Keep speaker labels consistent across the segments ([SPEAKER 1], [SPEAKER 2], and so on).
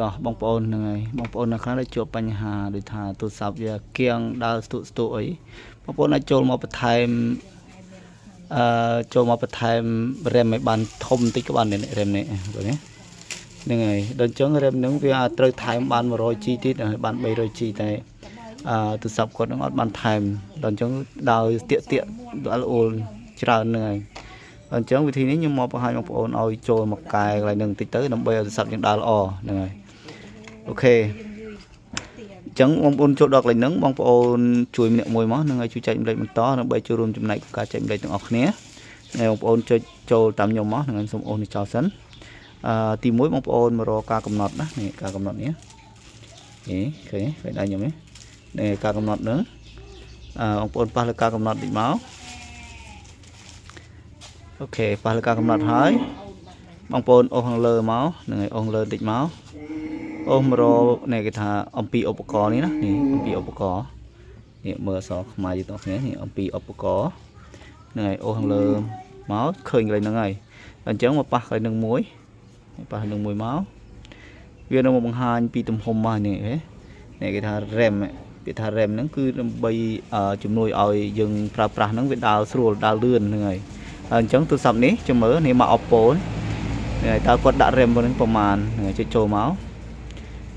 [SPEAKER 1] តោះបងប្អូនហ្នឹងហើយបងប្អូននៅខ្លះដែលជួបបញ្ហាដូចថាទូរស័ព្ទវាគៀងដើរស្ទុះស្ទុះអីបងប្អូនអាចចូលមកបន្ថែមចូលមកបន្ថែម RAM ឲ្យបានធំបន្តិចក៏បានដែរ RAM នេះបងនេះហ្នឹងហើយដល់អញ្ចឹង RAM ហ្នឹងវាត្រូវថែមបាន 100G ទៀតហើយបាន 300G តែទូរស័ព្ទគាត់ហ្នឹងអត់បានថែមដល់អញ្ចឹងដោយទៀកដល់អូលច្រើនហ្នឹងហើយអញ្ចឹងវិធីនេះខ្ញុំមកបង្ហាញបងប្អូនឲ្យចូលមកកែកន្លែងហ្នឹងបន្តិចទៅដើម្បីឲ្យទូរស័ព្ទយើងដើរល្អហ្នឹងហើយអូខេអញ្ចឹងបងប្អូនចូលដល់កន្លែងហ្នឹងបងប្អូនជួយម្នាក់មួយមកហ្នឹងហើយជួយចែកម្លែកបន្តដើម្បីចូលរួមចំណែកក្នុងការចែកម្លែកទាំងអស់គ្នាហើយបងប្អូនចុចចូលតាមខ្ញុំមកហ្នឹងហើយសូមអូននេះចោលសិនទី1បងប្អូនមករកការកំណត់ណានេះការកំណត់នេះនេះឃើញឃើញដែរខ្ញុំនេះការកំណត់ហ្នឹងបងប្អូនប៉ះលើការកំណត់តិចមកអូខេប៉ះលើការកំណត់ហើយបងប្អូនអូសខាងលើមកហ្នឹងហើយអូសលើតិចមកអូសមករកនេះគេថាអំពីឧបករណ៍នេះណានេះអំពីឧបករណ៍នេះមើលអក្សរខ្មែរយើងទាំងគ្នានេះអំពីឧបករណ៍ហ្នឹងហើយអូសខាងលើមកឃើញកន្លែងហ្នឹងហើយអញ្ចឹងមកប៉ះកន្លែងហ្នឹងមួយប៉ះនឹងមួយមកវានឹងមកបង្ហាញពីទំហំមកនេះនេះគេថា RAM គេថា RAM ហ្នឹងគឺដើម្បីជំនួយឲ្យយើងប្រើប្រាស់ហ្នឹងវាដើរស្រួលដើរលឿនហ្នឹងហើយអញ្ចឹងទូរស័ព្ទនេះចាំមើលនេះមក Oppo នេះតើគាត់ដាក់ RAM ហ្នឹងប្រមាណហ្នឹងចុចចូលមក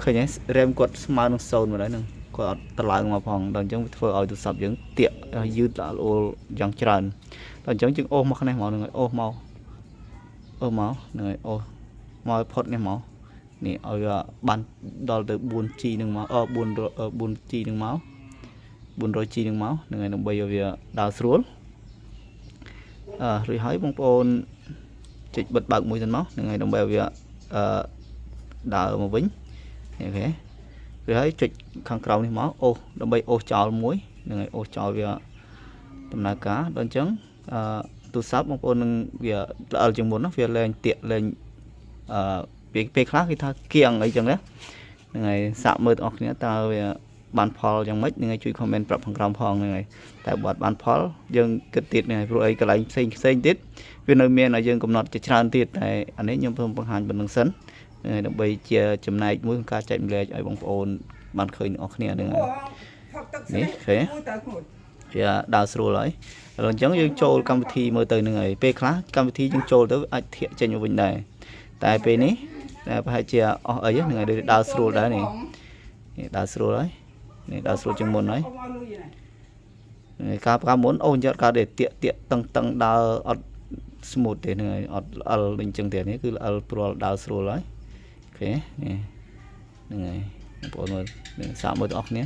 [SPEAKER 1] ឃើញទេ RAM គាត់ស្មើនឹង0មកហើយហ្នឹងគាត់អត់តម្លើងមកផងដល់អញ្ចឹងវាធ្វើឲ្យទូរស័ព្ទយើងទាក់យឺតល្អយ៉ាងច្រើនដល់អញ្ចឹងយើងអូសមកនេះមកហ្នឹងហើយអូសមកហ្នឹងហើយអូសមកផុតនេះមកនេះឲ្យវាបានដល់ទៅ 4G នឹងមក4G នឹងមក 400G នឹងមកហ្នឹងហើយដើម្បីឲ្យវាដើរស្រួលរួចហើយបងប្អូនចុចបិទបើកមួយសិនមកហ្នឹងហើយដើម្បីឲ្យវាដើរមកវិញអូខេរួចហើយចុចខាងក្រោមនេះមកអូសដើម្បីអូសចោលមួយហ្នឹងហើយអូសចោលវាដំណើរការដល់អញ្ចឹងទូរស័ព្ទបងប្អូននឹងវាល្អជាងមុនណាវាលែងទាក់លែងពេលខ្លះគេថាគៀងអីចឹងណាហ្នឹងហើយសាកមើលទាំងអស់គ្នាតើវាបានផលយ៉ាងម៉េចហ្នឹងហើយជួយ comment ប្រាប់ខាងក្រោមផងហ្នឹងហើយតែបើអត់បានផលយើងគិតទៀតហ្នឹងហើយព្រោះអីកន្លែងផ្សេងទៀតវានៅមានឲ្យយើងកំណត់ជាច្រើនទៀតតែអានេះខ្ញុំសូមបង្ហាញប៉ុណ្្នឹងសិនដើម្បីជាចំណែកមួយក្នុងការចែករំលែកឲ្យបងប្អូនបានឃើញទាំងអស់គ្នាហ្នឹងហើយនេះឃើញវាដើរស្រួលហើយឥឡូវអញ្ចឹងយើងចូលកម្មវិធីមើលទៅហ្នឹងហើយពេលខ្លះកម្មវិធីយើងចូលទៅអាចធាក់ចេញមកវិញដែរតែពេលនេះតែប្រហែលជាអស់អីហ្នឹងហើយដើរស្រួលដែរនេះដើរស្រួលហើយនេះដើរស្រួលជាងមុនហើយការមុនអូនយកការដែលតាក់តឹងដើរអត់ smooth ទេហ្នឹងហើយអត់ល្អអញ្ចឹងទេនេះគឺល្អព្រាល់ដើរស្រួលហើយអូខេនេះហ្នឹងហើយបងប្អូនមើលសាកមើលទាំងអស់គ្នា